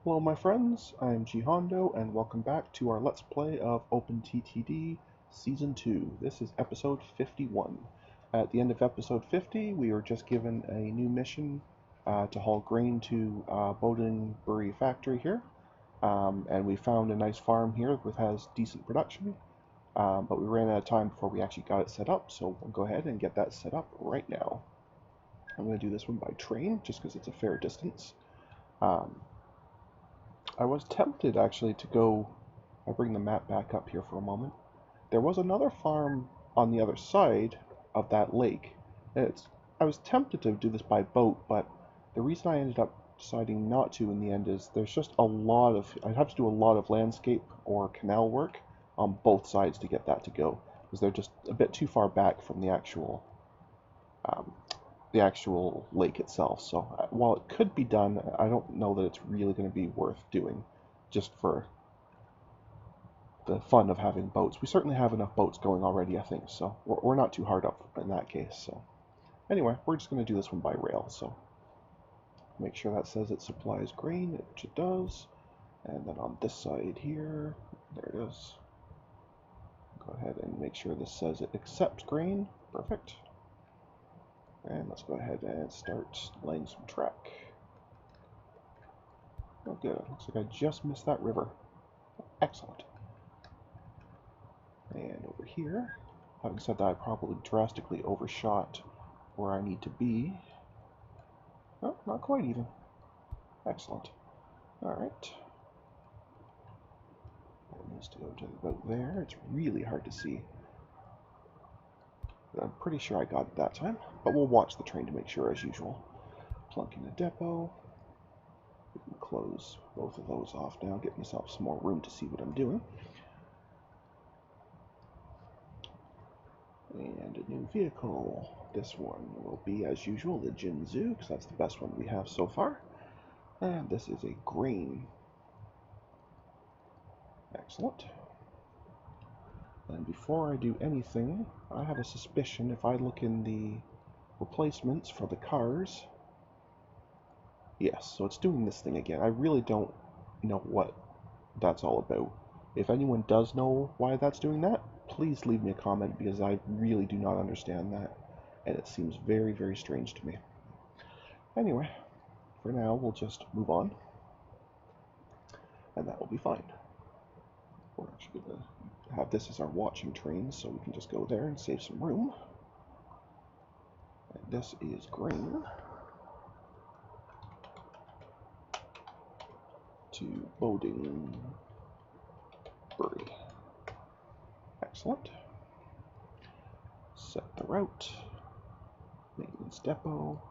Hello my friends, I'm Hondo, and welcome back to our Let's Play of OpenTTD Season 2. This is episode 51. At the end of episode 50, we were just given a new mission to haul grain to Bodenbury factory here. And we found a nice farm here that has decent production, but we ran out of time before we actually got it set up, so we'll go ahead and get that set up right now. I'm going to do this one by train, just because it's a fair distance. I was tempted actually to go. I'll bring the map back up here for a moment. There was another farm on the other side of that lake. I was tempted to do this by boat, but the reason I ended up deciding not to in the end is there's just I'd have to do a lot of landscape or canal work on both sides to get that to go, because they're just a bit too far back from um, the actual lake itself. So while it could be done, I don't know that it's really going to be worth doing just for the fun of having boats. We certainly have enough boats going already, I think, so we're not too hard up in that case. So anyway, we're just going to do this one by rail. So make sure that says it supplies grain, which it does. And then on this side here, there it is. Go ahead and make sure this says it accepts grain. Perfect. And let's go ahead and start laying some track. Oh good, looks like I just missed that river. Excellent. And over here, having said that, I probably drastically overshot where I need to be. Oh, not quite even. Excellent. Alright. It needs to go to about there. It's really hard to see. But I'm pretty sure I got it that time. But we'll watch the train to make sure as usual. Plunk in a depot. We can close both of those off now, get myself some more room to see what I'm doing. And a new vehicle. This one will be, as usual, the Jinzoo, because that's the best one we have so far. And this is a grain. Excellent. And before I do anything, I have a suspicion if I look in the replacements for the cars. Yes, so it's doing this thing again. I really don't know what that's all about. If anyone does know why that's doing that, please leave me a comment, because I really do not understand that. And it seems very, very strange to me. Anyway, for now, we'll just move on. And that will be fine. We're actually going to have this as our watching train, so we can just go there and save some room. And this is grain to Bodenbury. Excellent. Set the route. Maintenance depot.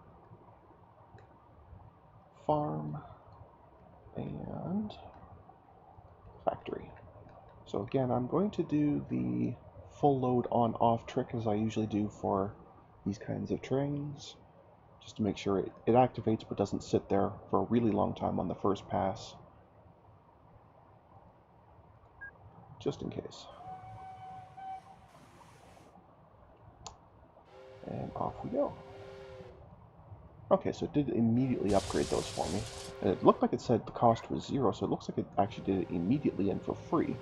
Farm. And factory. So again, I'm going to do the full load on-off trick as I usually do for these kinds of trains, just to make sure it activates but doesn't sit there for a really long time on the first pass, just in case. And off we go. Okay, so it did immediately upgrade those for me. And it looked like it said the cost was 0, so it looks like it actually did it immediately and for free,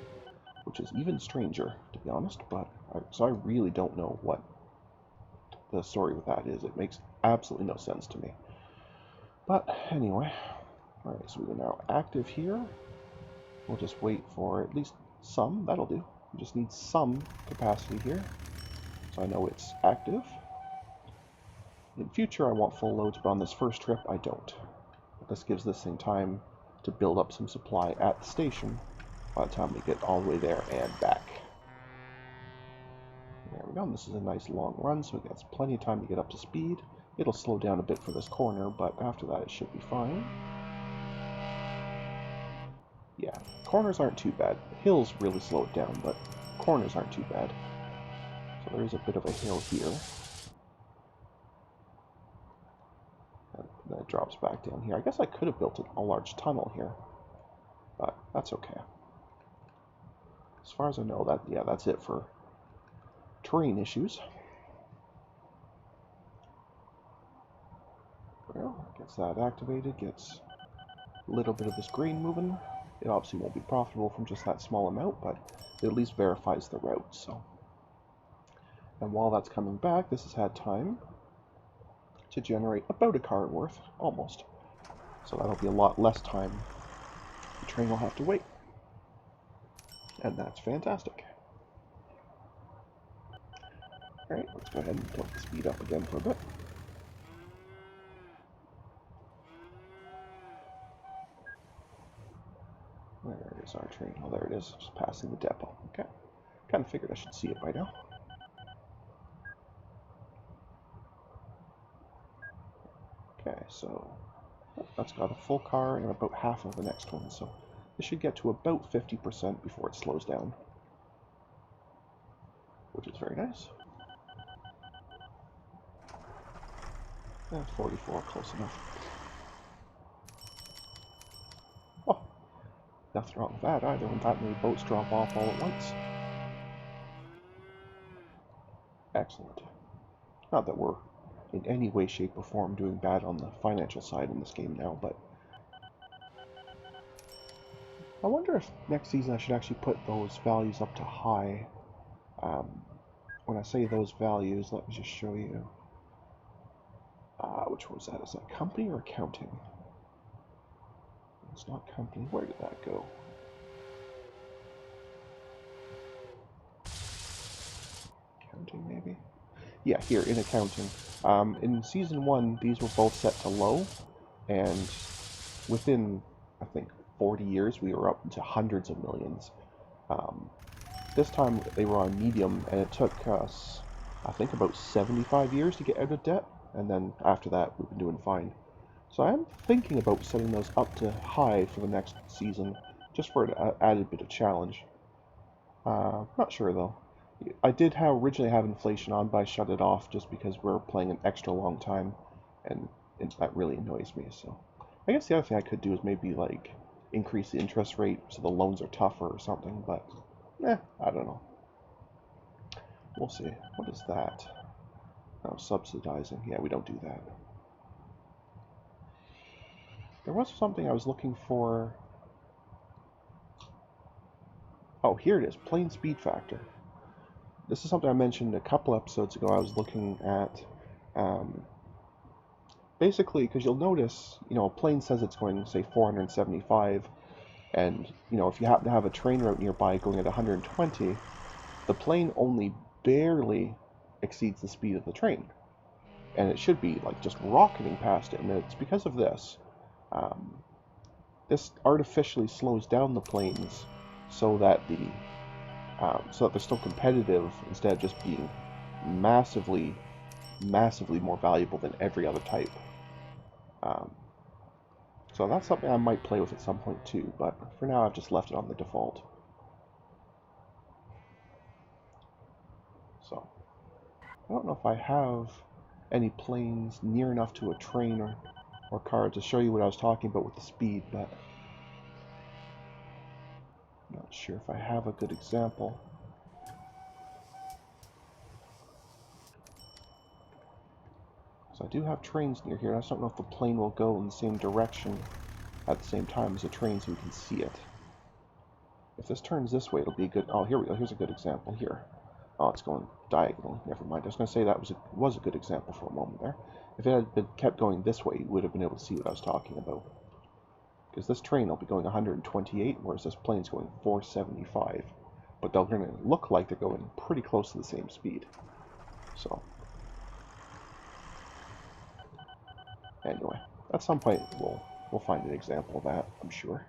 which is even stranger, to be honest. But so I really don't know what the story with that is. It makes absolutely no sense to me. But anyway, alright, so we are now active here. We'll just wait for at least some, that'll do. We just need some capacity here, so I know it's active. In future I want full loads, but on this first trip I don't. This gives this thing time to build up some supply at the station by the time we get all the way there and back. There we go, and this is a nice long run, so it gets plenty of time to get up to speed. It'll slow down a bit for this corner, but after that it should be fine. Yeah, corners aren't too bad. Hills really slow it down, but corners aren't too bad. So there is a bit of a hill here. And then it drops back down here. I guess I could have built a large tunnel here, but that's okay. As far as I know, that's it for terrain issues. Well, gets that activated, gets A little bit of this grain moving. It obviously won't be profitable from just that small amount, but it at least verifies the route. So, and while that's coming back, this has had time to generate about a car worth, almost. So that'll be a lot less time the train will have to wait. And that's fantastic. Alright, let's go ahead and tilt the speed up again for a bit. Where is our train? Oh, there it is, just passing the depot. Okay. Kind of figured I should see it by now. Okay, so that's got a full car and about half of the next one, so it should get to about 50% before it slows down, which is very nice. 44, close enough. Oh, nothing wrong with that either when that many boats drop off all at once. Excellent. Not that we're in any way, shape, or form doing bad on the financial side in this game now, but I wonder if next season I should actually put those values up to high. When I say those values, let me just show you. Which one was that? Is that company or accounting? It's not company. Where did that go? Accounting, maybe? Yeah, here, in accounting. In Season 1, these were both set to low, and within, I think, 40 years, we were up into hundreds of millions. This time, they were on medium, and it took us, I think, about 75 years to get out of debt, and then after that, we've been doing fine. So I am thinking about setting those up to high for the next season, just for an added bit of challenge. Not sure, though. I did originally have inflation on, but I shut it off just because we're playing an extra long time, and that really annoys me. So I guess the other thing I could do is maybe like increase the interest rate so the loans are tougher or something, but I don't know. We'll see. What is that? Oh, subsidizing. Yeah, we don't do that. There was something I was looking for. Oh, here it is. Plane speed factor. This is something I mentioned a couple episodes ago. I was looking at basically, because you'll notice, a plane says it's going, say, 475, and, if you happen to have a train route nearby going at 120, the plane only barely exceeds the speed of the train. And it should be, like, just rocketing past it, and it's because of this. This artificially slows down the planes so that they're still competitive instead of just being massively more valuable than every other type. So that's something I might play with at some point too, but for now I've just left it on the default. So, I don't know if I have any planes near enough to a train or car to show you what I was talking about with the speed, but I'm not sure if I have a good example. So I do have trains near here. I just don't know if the plane will go in the same direction at the same time as the train so we can see it. If this turns this way, it'll be a good... Oh, here we go. Here's a good example here. Oh, it's going diagonally. Never mind. I was going to say that was a good example for a moment there. If it had been kept going this way, you would have been able to see what I was talking about. Because this train will be going 128, whereas this plane's going 475. But they're going to look like they're going pretty close to the same speed. So, anyway, at some point we'll find an example of that, I'm sure.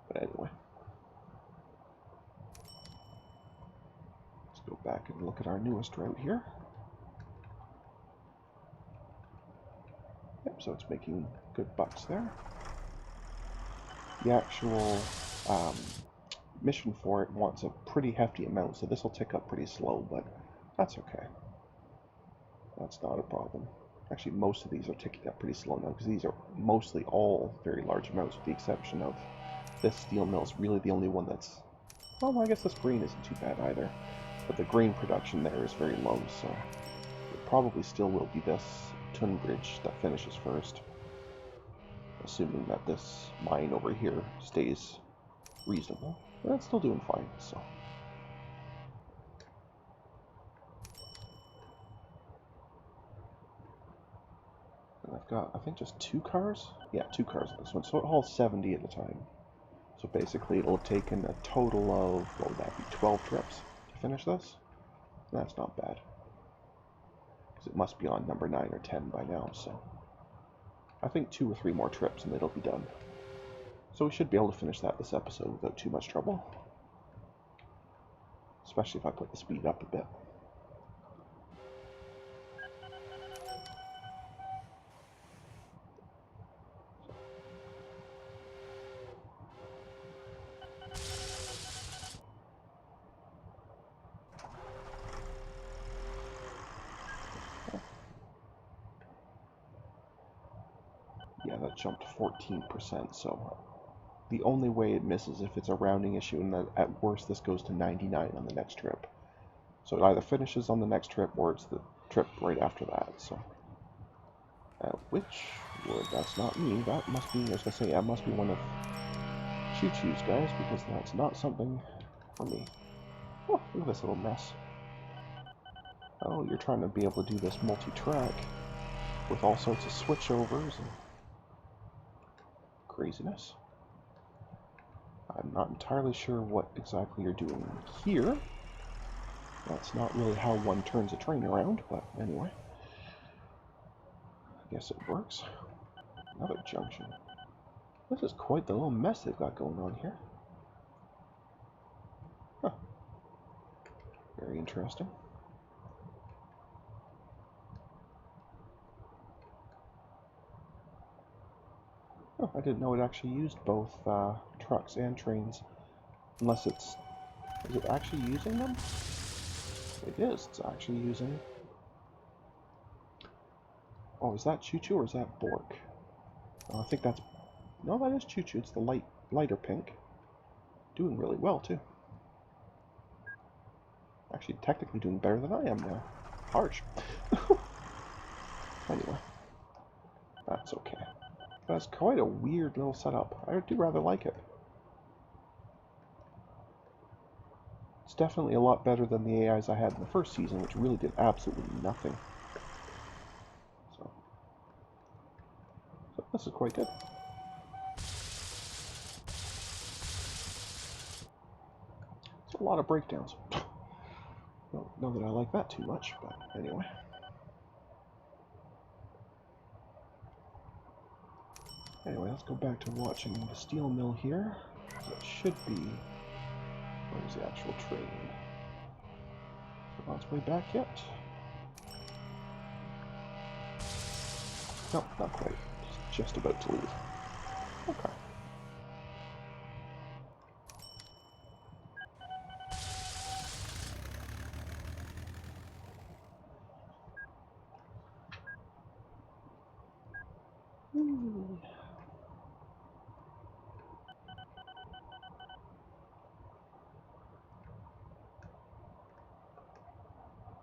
But anyway, let's go back and look at our newest route here. Yep, so it's making good bucks there. The actual mission for it wants a pretty hefty amount, so this will tick up pretty slow, but that's okay. That's not a problem. Actually, most of these are ticking up pretty slow now, because these are mostly all very large amounts, with the exception of this steel mill is really the only one that's... Well, I guess this grain isn't too bad either, but the grain production there is very low, so it probably still will be this pontoon bridge that finishes first. Assuming that this mine over here stays reasonable. But it's still doing fine, so. And I've got, I think, just 2 cars? Yeah, 2 cars on this one, so it hauls 70 at a time. So basically it'll have taken a total of, what would that be, 12 trips to finish this? That's not bad. Because it must be on number 9 or 10 by now, so. I think 2 or 3 more trips and it'll be done. So we should be able to finish that this episode without too much trouble. Especially if I put the speed up a bit. Yeah, that jumped 14%, so the only way it misses if it's a rounding issue, and at worst this goes to 99 on the next trip. So it either finishes on the next trip or it's the trip right after that, so. Which would, that's not me, that must be, I was gonna say, that must be one of Choo Choo's guys, because that's not something for me. Oh, look at this little mess. Oh, you're trying to be able to do this multi-track with all sorts of switchovers and craziness. I'm not entirely sure what exactly you're doing here. That's not really how one turns a train around, but anyway. I guess it works. Another junction. This is quite the little mess they've got going on here. Huh. Very interesting. Oh, I didn't know it actually used both trucks and trains. Unless it's... Is it actually using them? It is. It's actually using... Oh, is that Choo Choo or is that Bork? Oh, I think that's... No, that is Choo Choo. It's the lighter pink. Doing really well, too. Actually, technically doing better than I am now. Harsh. Anyway. That's okay. That's quite a weird little setup. I do rather like it. It's definitely a lot better than the AIs I had in the first season, which really did absolutely nothing. So this is quite good. It's a lot of breakdowns. Don't know that I like that too much, but anyway. Anyway, let's go back to watching the steel mill here. So it should be... Where's the actual train? Is it on its way back yet? No, not quite. Just about to leave. Okay.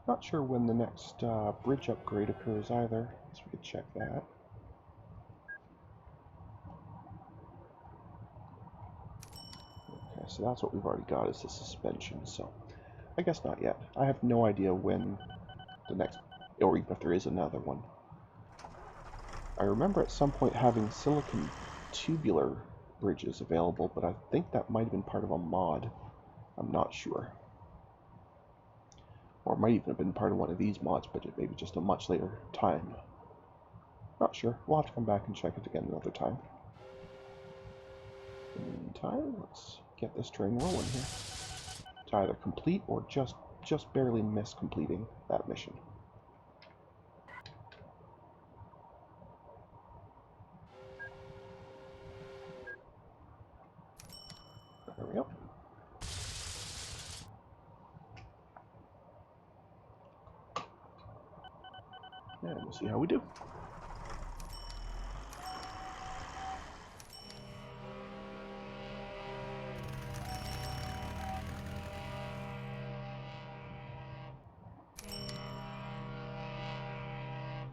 Not sure when the next bridge upgrade occurs either, so we could check that. Okay, so that's what we've already got is the suspension, so I guess not yet. I have no idea when the next, or even if there is another one. I remember at some point having silicon tubular bridges available, but I think that might have been part of a mod. I'm not sure. Or it might even have been part of one of these mods, but maybe just a much later time. Not sure. We'll have to come back and check it again another time. In the meantime, let's get this train rolling here. To either complete or just barely miss completing that mission. There we go. And we'll see how we do.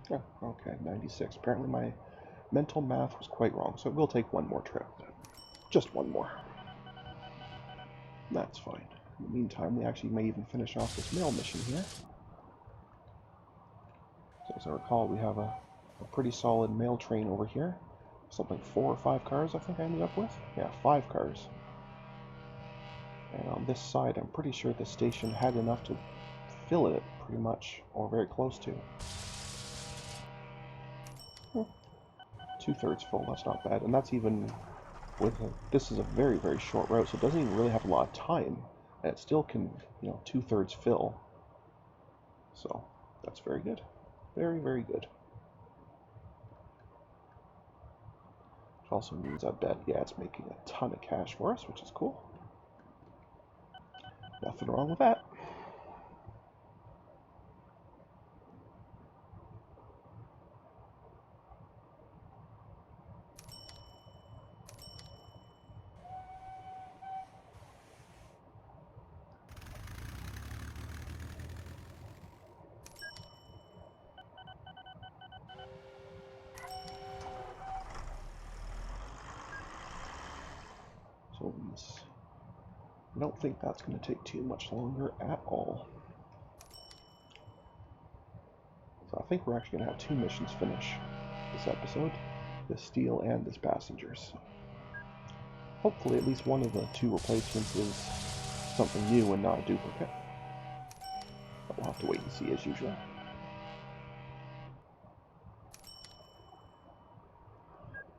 Yeah, Okay, 96. Apparently my mental math was quite wrong, so it will take one more trip. Just one more. That's fine. In the meantime, we actually may even finish off this mail mission here. So as I recall, we have a pretty solid mail train over here. Something 4 or 5 cars I think I ended up with. Yeah, 5 cars. And on this side, I'm pretty sure the station had enough to fill it pretty much, or very close to. 2/3 full, that's not bad. And that's even with this is a very, very short route, so it doesn't even really have a lot of time. And it still can, 2/3 fill. So that's very good. Very, very good. Which also means I bet, yeah, it's making a ton of cash for us, which is cool. Nothing wrong with that. So I don't think that's going to take too much longer at all. So I think we're actually going to have 2 missions finish this episode. This steel and this passengers. Hopefully at least one of the 2 replacements is something new and not a duplicate. But we'll have to wait and see as usual.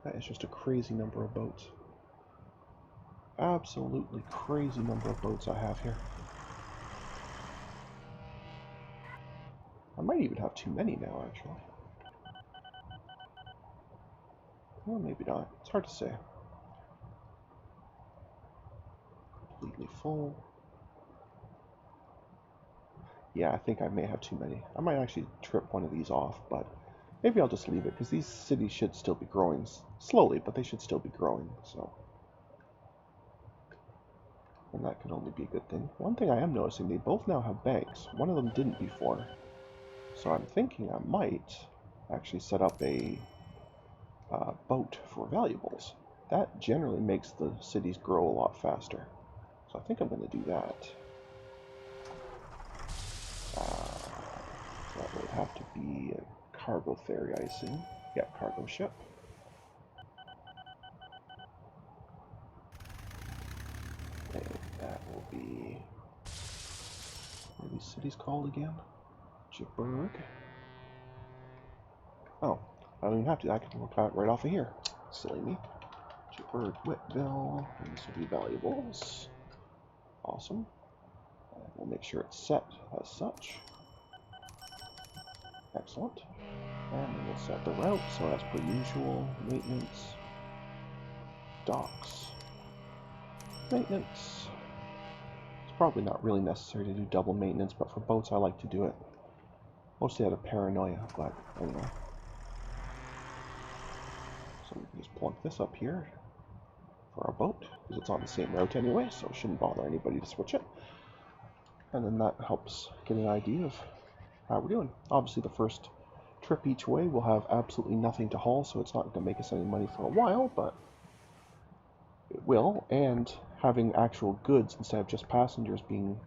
That is just a crazy number of boats. Absolutely crazy number of boats I have here. I might even have too many now, actually. Or maybe not. It's hard to say. Completely full. Yeah, I think I may have too many. I might actually trip one of these off, but maybe I'll just leave it, because these cities should still be growing slowly, but they should still be growing, so. And that can only be a good thing. One thing I am noticing, they both now have banks. One of them didn't before. So I'm thinking I might actually set up a boat for valuables. That generally makes the cities grow a lot faster. So I think I'm going to do that. So that would have to be a cargo ferry, I assume. Yeah, cargo ship. And that will be... what are these cities called again? Jaburg. Oh, I don't even have to. I can work out right off of here. Silly me. Jaburg, Whitville. And this will be valuables. Awesome. And we'll make sure it's set as such. Excellent. And then we'll set the route, so as per usual, maintenance, docks, maintenance. It's probably not really necessary to do double maintenance, but for boats I like to do it. Mostly out of paranoia, but anyway. So we can just plunk this up here for our boat, because it's on the same route anyway, so it shouldn't bother anybody to switch it. And then that helps get an idea of how we're doing. Obviously the first trip each way will have absolutely nothing to haul, so it's not going to make us any money for a while, but it will. And having actual goods instead of just passengers being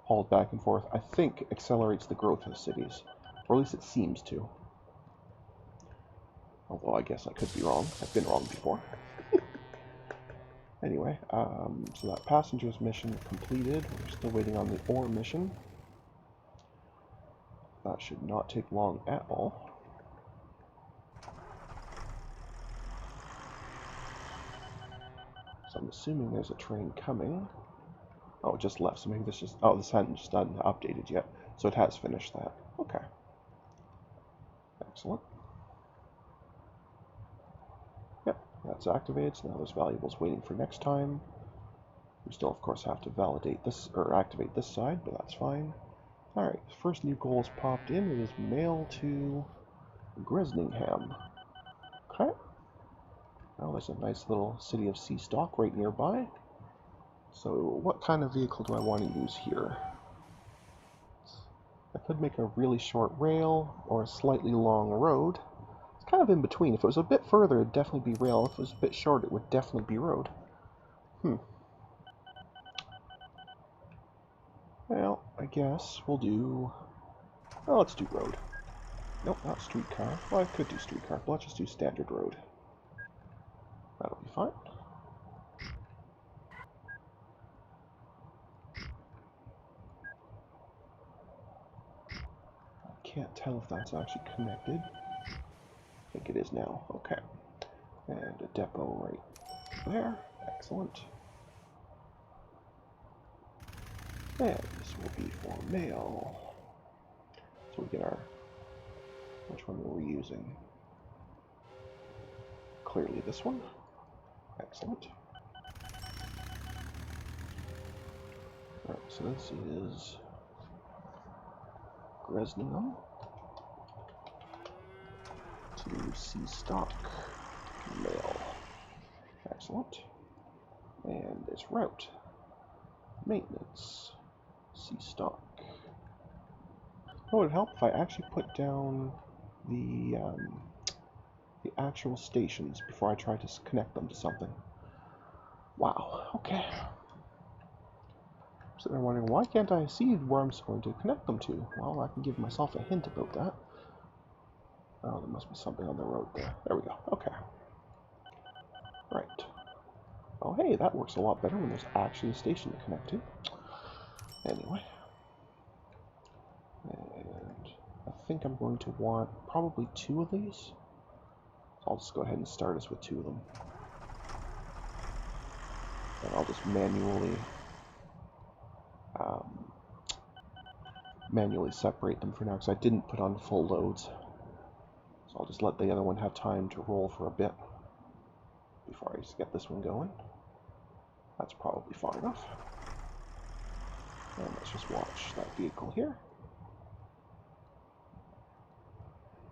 hauled back and forth, I think accelerates the growth of cities, or at least it seems to. Although I guess I could be wrong. I've been wrong before. Anyway, so that passengers mission completed. We're still waiting on the ore mission. That should not take long at all. So I'm assuming there's a train coming. Oh, it just left, so maybe this just... oh, this hadn't just done updated yet. So it has finished that. Okay. Excellent. Yep, that's activated, so now there's valuables waiting for next time. We still, of course, have to validate this, or activate this side, but that's fine. Alright, first new goal has popped in. It is mail to Gresningham. Okay. Well, there's a nice little city of Seastock right nearby. So what kind of vehicle do I want to use here? I could make a really short rail or a slightly long road. It's kind of in between. If it was a bit further, it'd definitely be rail. If it was a bit short, it would definitely be road. Well, I guess we'll do... Well, let's do road. Nope, not streetcar. Well, I could do streetcar, but let's just do standard road. That'll be fine. I can't tell if that's actually connected. I think it is now. Okay. And a depot right there. Excellent. And this will be for mail. So we get our... Which one were we using? Clearly this one. Excellent. Alright, so this is Gresningham to C-Stock mail. Excellent. And its route. Maintenance. C-Stock. It would help if I actually put down the actual stations before I try to connect them to something. Wow, okay. So they're wondering, why can't I see where I'm going to connect them to? Well, I can give myself a hint about that. Oh, there must be something on the road there. There we go, okay. Right. Oh, hey, that works a lot better when there's actually a station to connect to. Anyway. And I think I'm going to want probably 2 of these. So I'll just go ahead and start us with 2 of them. And I'll just manually separate them for now, because I didn't put on full loads. So I'll just let the other one have time to roll for a bit before I just get this one going. That's probably far enough. And let's just watch that vehicle here.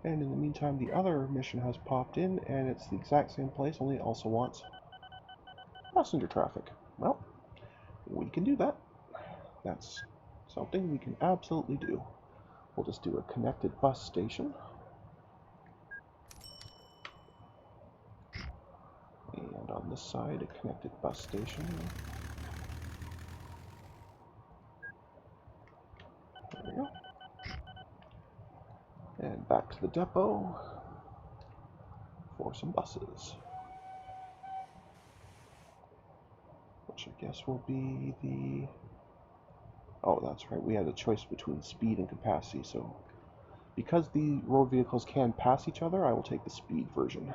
And in the meantime, the other mission has popped in, and it's the exact same place, only it also wants passenger traffic. Well, we can do that. That's something we can absolutely do. We'll just do a connected bus station. And on this side, a connected bus station. There we go. And back to the depot for some buses. Which I guess will be the... Oh, that's right, we had a choice between speed and capacity, so because the road vehicles can pass each other, I will take the speed version.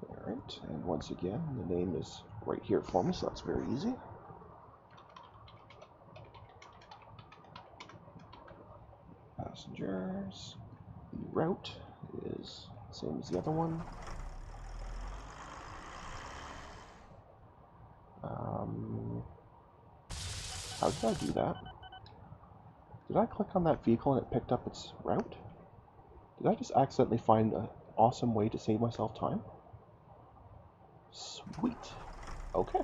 Alright, and once again, the name is right here for me, so that's very easy. Passengers. The route is the same as the other one. How did I do that? Did I click on that vehicle and it picked up its route? Did I just accidentally find an awesome way to save myself time? Sweet. Okay.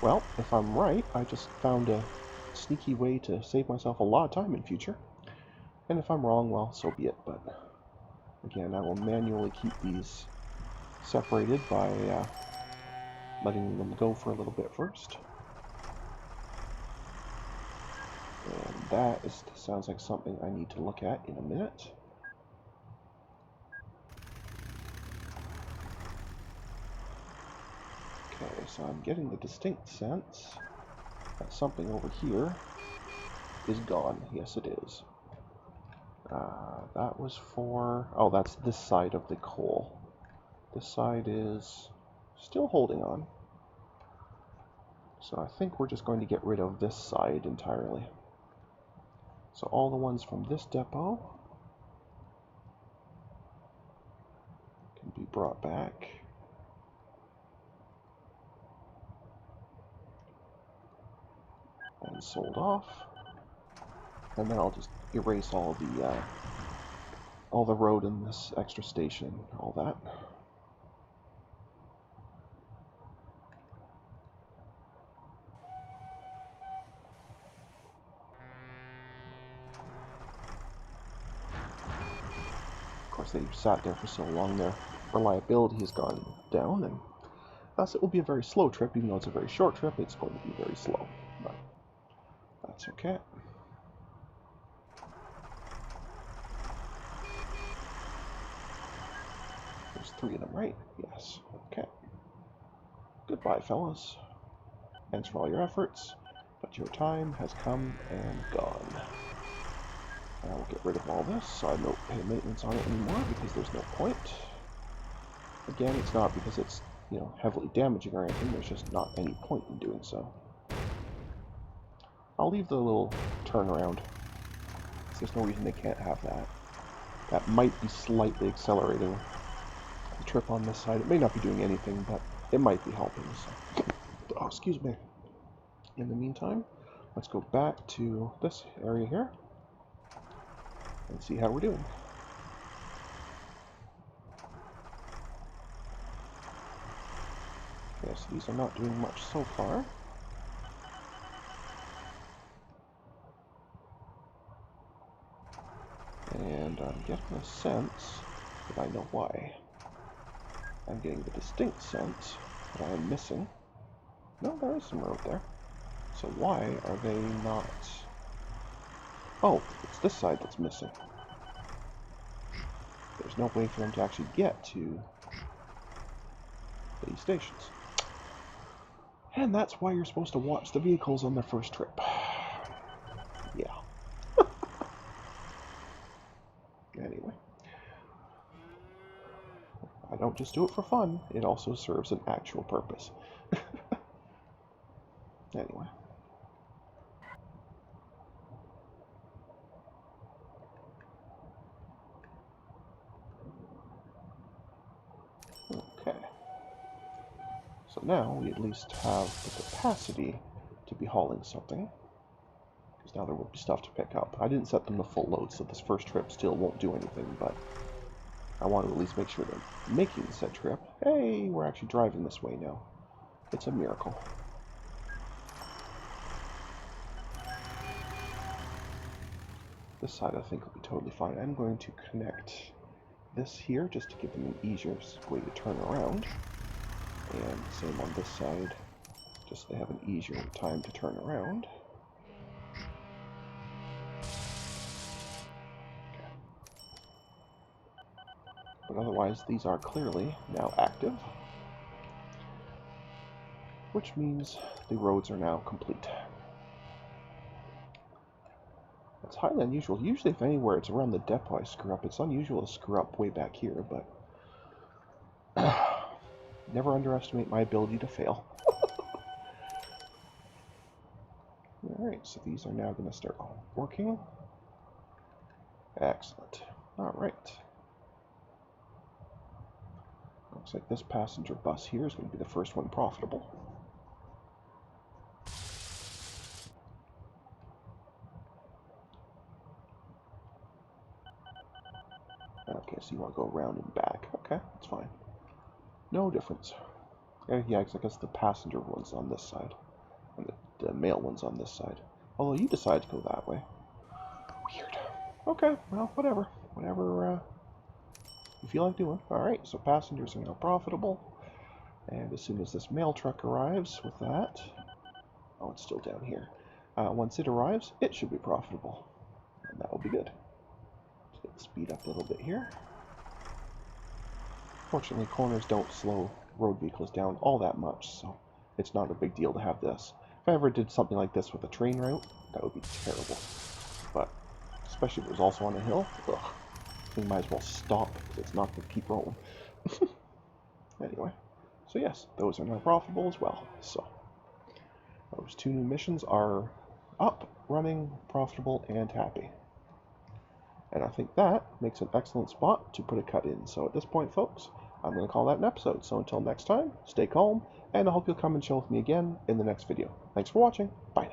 Well, if I'm right, I just found a sneaky way to save myself a lot of time in future. And if I'm wrong, well, so be it. But again, I will manually keep these separated by letting them go for a little bit first. And that sounds like something I need to look at in a minute. Okay, so I'm getting the distinct sense that something over here is gone. Yes, it is. That was for... Oh, that's this side of the coal. This side is still holding on. So I think we're just going to get rid of this side entirely. So all the ones from this depot can be brought back. And sold off. And then I'll just erase all the road in this extra station, all that. course, they sat there for so long, their reliability has gone down, and thus it will be a very slow trip. Even though it's a very short trip, it's going to be very slow. But that's okay. There's 3 of them, right? Yes. Okay. Goodbye, fellas. Thanks for all your efforts, but your time has come and gone. I will get rid of all this, so I don't pay maintenance on it anymore because there's no point. Again, it's not because it's, heavily damaging or anything. There's just not any point in doing so. I'll leave the little turnaround. There's no reason they can't have that. That might be slightly accelerating the trip on this side. It may not be doing anything, but it might be helping. So. Oh, excuse me. In the meantime, let's go back to this area here and see how we're doing. Okay, so these are not doing much so far. And I'm getting a sense that I know why. I'm getting the distinct sense that I am missing. No, there is some road there. So why are they not? Oh, it's this side that's missing. There's no way for them to actually get to these stations. And that's why you're supposed to watch the vehicles on their first trip. Yeah. Anyway. I don't just do it for fun. It also serves an actual purpose. Anyway. Okay. So now we at least have the capacity to be hauling something. Because now there will be stuff to pick up. I didn't set them to full load, so this first trip still won't do anything, but I want to at least make sure they're making said trip. Hey, we're actually driving this way now. It's a miracle. This side I think will be totally fine. I'm going to connect this here just to give them an easier way to turn around. And same on this side, just so they have an easier time to turn around. Okay. But otherwise, these are clearly now active, which means the roads are now complete. It's highly unusual. Usually, if anywhere it's around the depot I screw up, it's unusual to screw up way back here, but never underestimate my ability to fail. Alright, so these are now going to start working. Excellent. Alright. Looks like this passenger bus here is going to be the first one profitable. Okay, so you want to go around and back. Okay, that's fine. No difference. Yeah, I guess the passenger one's on this side, and the mail one's on this side. Although you decide to go that way. Weird. Okay, well, whatever. Whatever you feel like doing. Alright, so passengers are now profitable. And as soon as this mail truck arrives with that... Oh, it's still down here. Once it arrives, it should be profitable. And that will be good. Let's speed up a little bit here. Fortunately, corners don't slow road vehicles down all that much, so it's not a big deal to have this. If I ever did something like this with a train route, that would be terrible. But, especially if it was also on a hill, ugh. We might as well stop, because it's not going to keep rolling. Anyway, so yes, those are now profitable as well. So, those 2 new missions are up, running, profitable, and happy. And I think that makes an excellent spot to put a cut in. So at this point, folks, I'm going to call that an episode. So until next time, stay calm, and I hope you'll come and chill with me again in the next video. Thanks for watching. Bye.